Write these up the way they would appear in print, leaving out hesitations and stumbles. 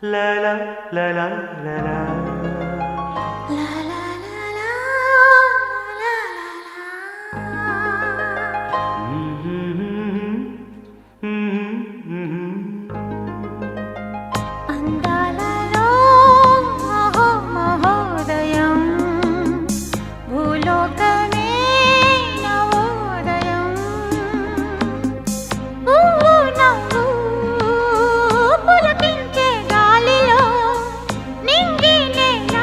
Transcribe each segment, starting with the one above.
La la la la la la. La la la la la la la. అందాలలో మహోదయం భూలోకమే నవోదయం నవ్వు పులకించే గాలిలో నింగి నేల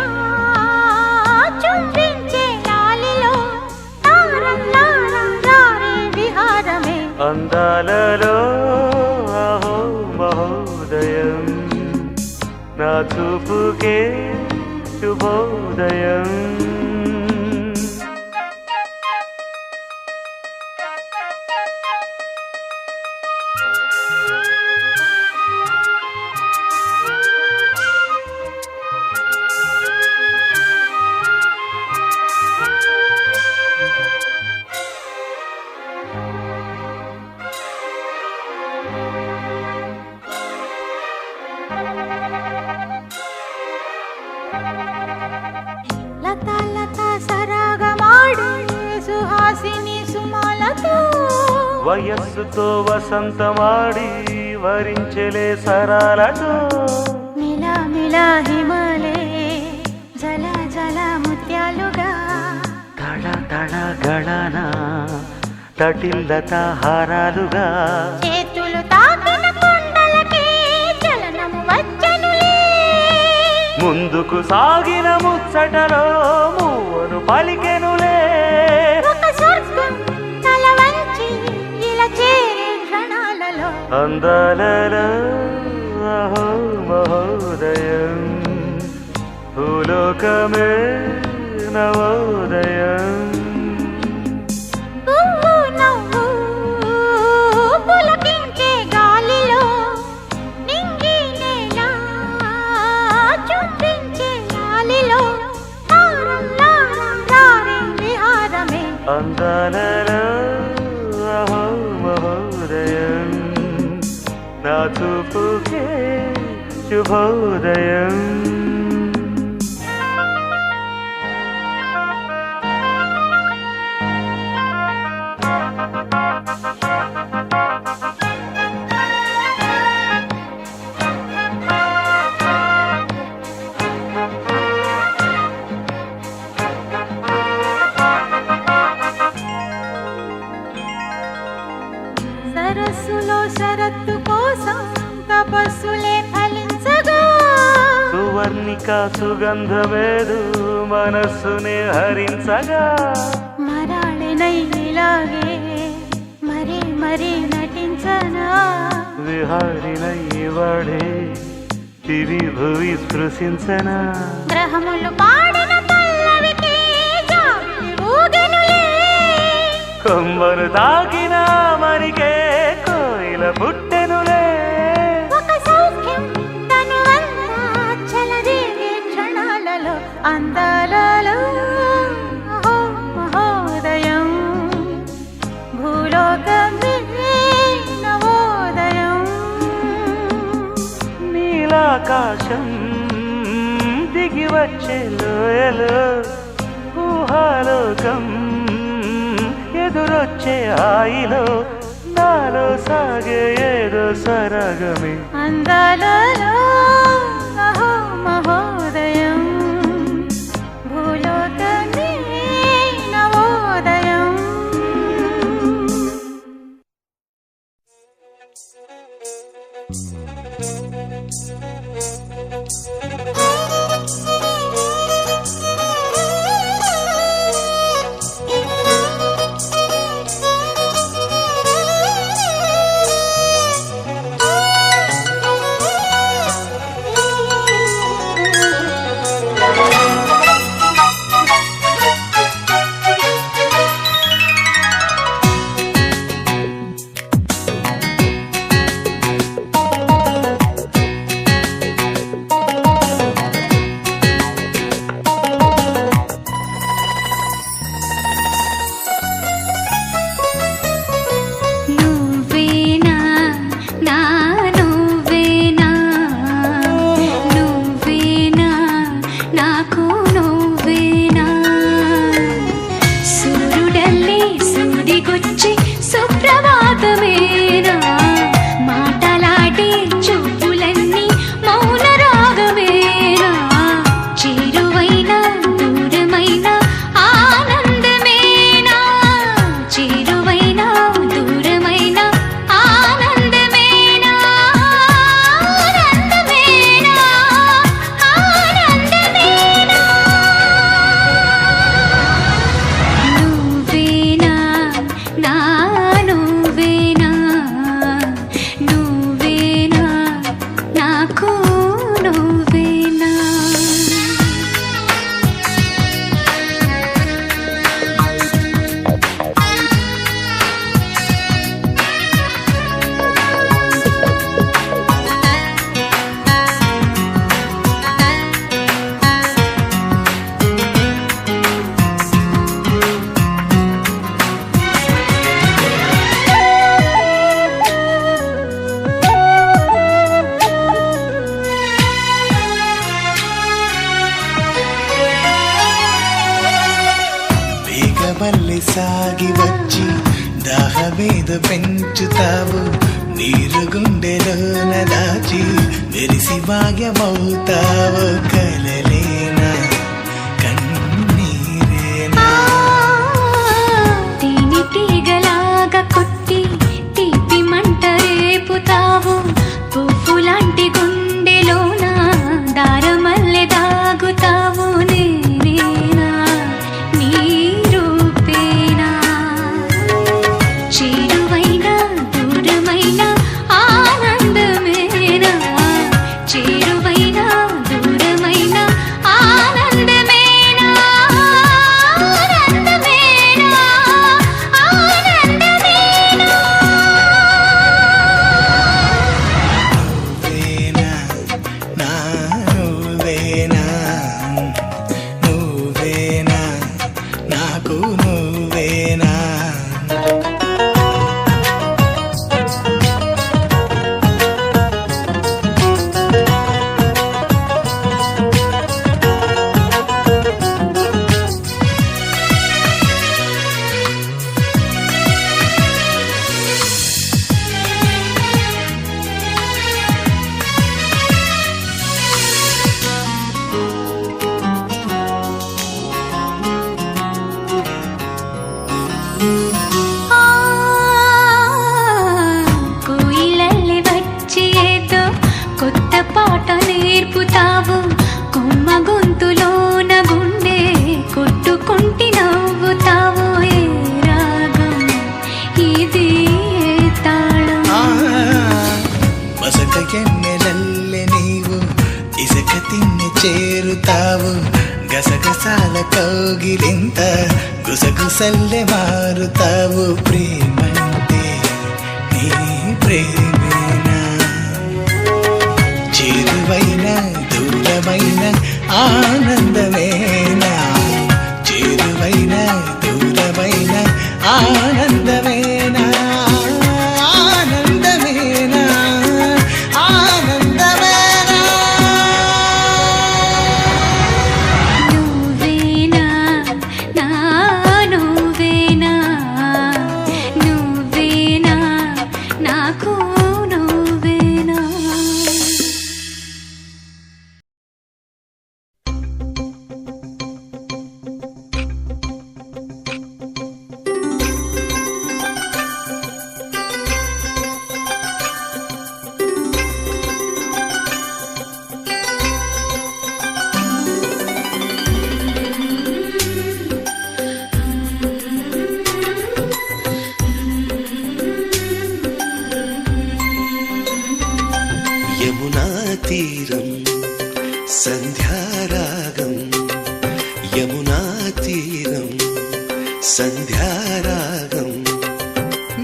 చుంబించే గాలిలో తారల్లారే విహారమే అందాలలో అహో మహోదయం నా చూపుకే శుభోదయం లతా లతా సరాగమాడే సుహాసిని సుమాలతో వయస్సుతో వసంతమాడి వరించలే సరాలతో మిలా మిలా హిమలే జల జల ముత్యాలుగా తళ తళ గళన తటిల్లత హారాలుగా చేతులు తాకిన కొండలకే చలనము వచ్చనులే ముందుకు సాగిన ముచ్చటలో మూవను పలికెనులే ఒక స్వర్గం తల వంచి ఇలా చేరే క్షణాలలో అందాలలో అహో మహోదయం భూలోకమే నవోదయం పువ్వు నవ్వు పులకించే గాలిలో నింగి నేల చుంబించే గాలిలో తారల్లారే విహారమే అందాలలో అహో మహోదయం నా చూపుకే శుభోదయం సరస్సులో శరత్తు కోసం తపస్సులే ఫలించగా సువర్ణిక సుగంధమేదు మనస్సుని హరించగా మరాళినై ఇలాగే మరీ మరీ నటించనా విహారినై వాడే తిరి భువి స్పృశించనా గ్రహములు పాడిన పల్లవికి జాబిలి ఊగెనులే కొమ్మను తాకిన మరికే కోయిల పుట్టెనులే ఒక సౌఖ్యం తనువంతా చెలరేగే క్షణాలలో అందాలలో అహో మహోదయం భూలోకమే నవోదయం నీలాకాశం దిగి వచ్చే లోయలో ఊహాలోకం ఎదురొచ్చే హాయిలో నాలో సాగే ఏదో సరగమే అందాలలో అహో మహోదయం భూలోకమే నవోదయం దాహమేదో పెంచుతావు, నీరు గుండెలోన దాచి మెరిసి భాగ్యమవుతావు. కలలేనా కన్నీరేనా తేనె తీగలాగా కొట్టి తీపి మంట రేపుతావు, పువ్వు లాంటి గుండెలోన దారమల్లె దాగుతావు. నేనేనా నీ రూపేనా, చేరువైన దూరమైన ఆనందమేనా, చేరువైన దూరమైన ఆనందమేనా, ఆనందమేనా, ఆనందమేనా. నువ్వేనా నువ్వేనా నాకు నువ్వేనా. కోయిలల్లి వచ్చి ఏదో కొత్త పాట నేర్పుతావు, కొమ్మ గొంతులోన గుండె కొట్టుకుంటి నవ్వుతావు. ఏ రాగం ఇది ఏ తాళం, మసక కెన్నెలల్లె నీవు ఇసుక తిన్నె చేరుతావు, గసగసాల కౌగిలింత గుసగుసల్లె మారుతావు. ప్రేమంటే నీ ప్రేమేనా, చేరువైన దూరమైన ఆనందమేనా, చేరువైన దూరమైన ఆనందమేనా, ఆనందమేనా, ఆనందమేనా. నువ్వేనా నా నువ్వేనా, నువ్వేనా నాకు నువ్వేనా. యమునా తీరం సంధ్యారాగం, యమునా తీరం సంధ్యారాగం.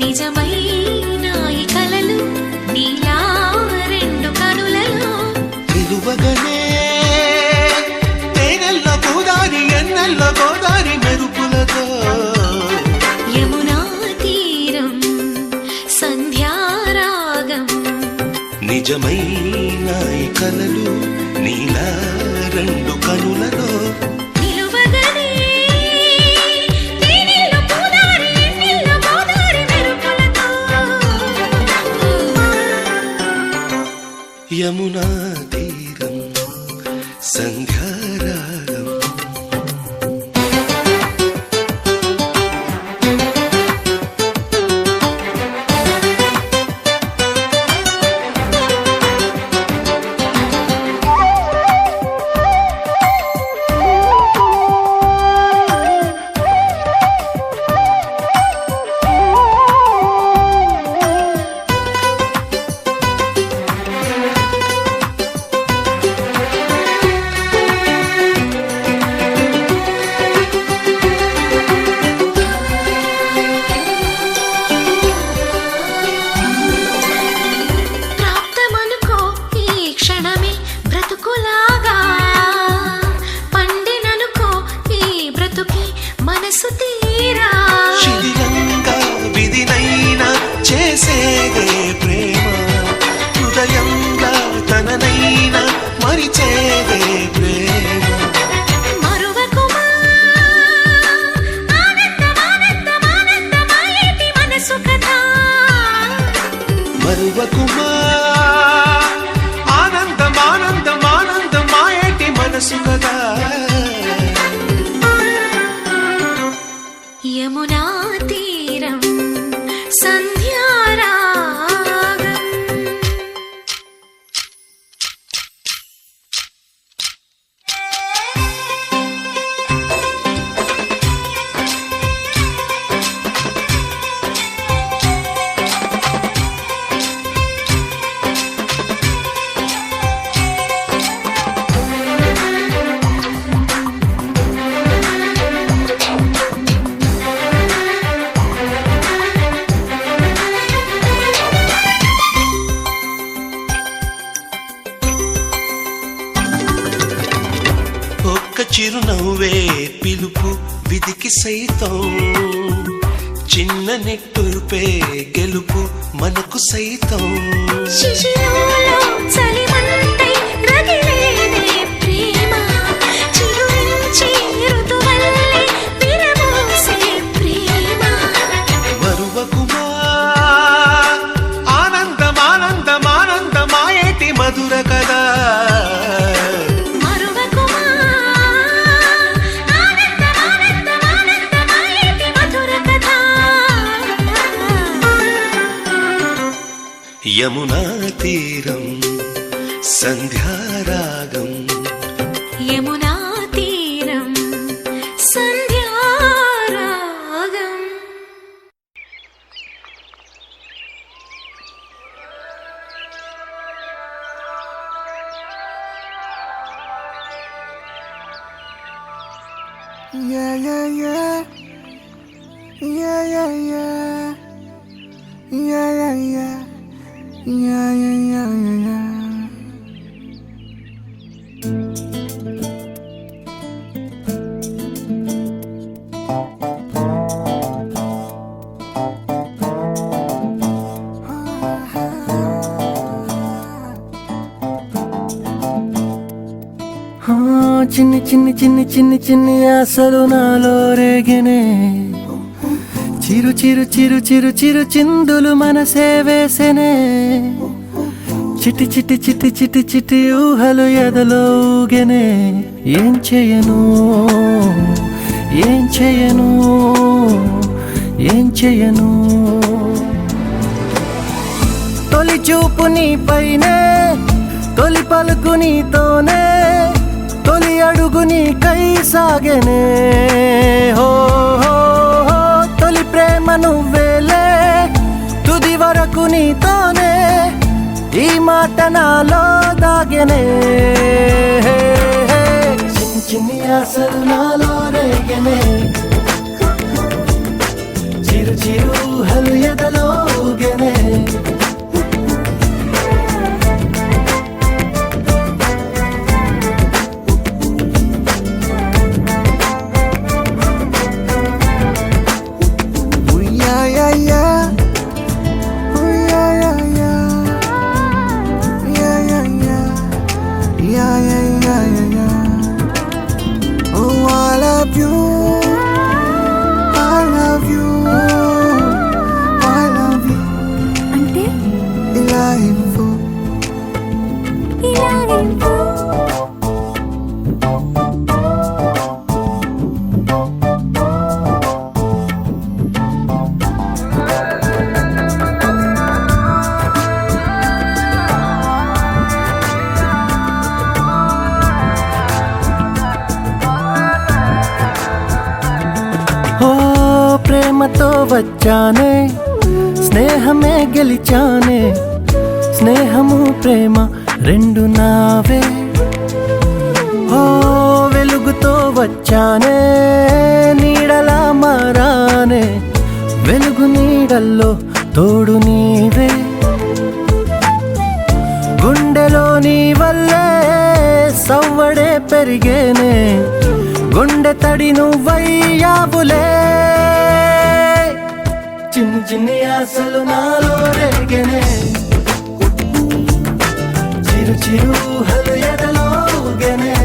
నిజమైన ఈ కలలు నీలా రెండు కనులలో నిలువగనే తేనెల్లో గోదారి ఎన్నెల్లో గోదారి మెరుపులతో. యమునా తీరం సంధ్యారాగం. నిజమైన ఈ కలలు నీలా రెండు కనులలో. నిలువగనే తేనెల్లో గోదారి ఎన్నెల్లో గోదారి మెరుపులతో. యమునా తీరం సంధ్యారాగం. మనసు మరువకుమా ఆనందం ఆనందం ఆనందం మాయేటి మనసు కదా యమునా తీరం సంధ్యారాగం ఒక్క చిరునవ్వే పిలుపు విధికి సైతం చిన్న నెట్టురుపే గెలుపు మనకు సైతం శిశిరంలో చలిమంటై రగిలేనే ప్రేమ చిరువించి ఋతువల్లే విరబోసే ప్రేమ మరువకుమా ఆనందం ఆనందం ఆనందం మాయేటి మధుర కదా మరువకుమా ఆనందం ఆనందం ఆనందమాయేటి మధుర కథ యమునా తీరం సంధ్యారాగం యమునా తీరం Sandhyaragam Yeah, yeah, yeah. Yeah, yeah, yeah. Yeah, yeah, yeah. Yeah, yeah, yeah, yeah, yeah. చిన్ని చిన్ని చిన్ని చిన్ని చిన్ని ఆశలు నాలో రేగినే చిరు చిరు చిరు చిరు చిరు చిందులు మనసే వేసెనే చిటి చిటి చిటి చిటి చిటి ఊహలు ఎదలో ఊగెనే ఏం చేయను ఏం చేయను ఏం చేయను తొలి చూపు నీపైనే తొలి పలుకు నీతోనే తొలి అడుగు నీకై సాగెనే హో హో హో తొలి ప్రేమ నువ్వేలే తుది వరకు నీతోనే ఈ మాట నాలో దాగెనే చిన్ని చిన్ని ఆశలు నాలో రేగెనే చిరు చిరు ఊహలు ఎదలో ఊగెనే ప్రేమతో వచ్చానే స్నేహమే గెలిచానే స్నేహము ప్రేమ రెండు నావే ఓ వెలుగుతో వచ్చానే నీడలా మారానే వెలుగు నీడల్లో తోడు నీవే గుండెలో నీ వల్లే సవ్వడే పెరిగేనే గుండె తడి నువ్వయ్యావులే చిన్ని చిన్ని ఆశలు నాలో రేగెనే చిరు చిరు ఊహలు ఎదలో ఊగెనే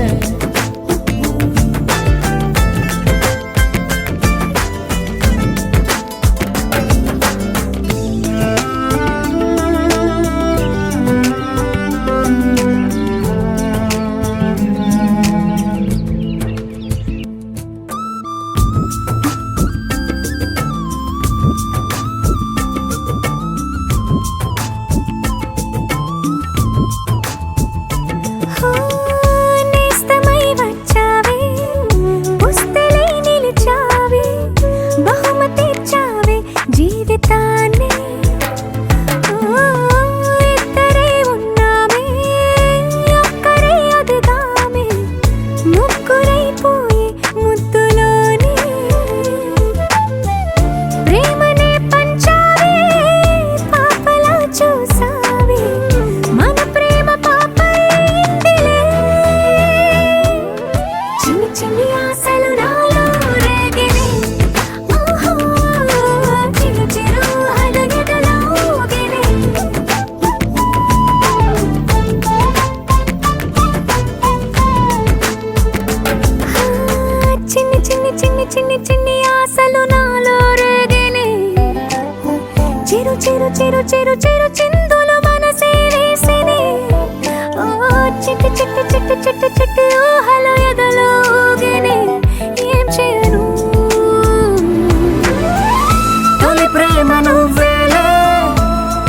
చిరు చిరు చిరు చిరు చిందులు మనసే వేసిని ఓ చిట్టి చిట్టి చిట్టి చిట్టి చిట్టి ఊహలు ఎదలో ఊగిని ఏం చేయను తొలి ప్రేమ నువ్వేలే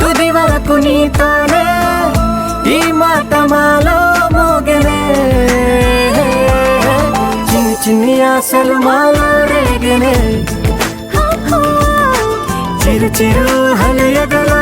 తుది వరకు నీతోనే ఈ మాట మాలో మోగనే చిన్ని చిన్ని ఆశలు మాలో రేగనే చిరు చిరు హల ఎదలో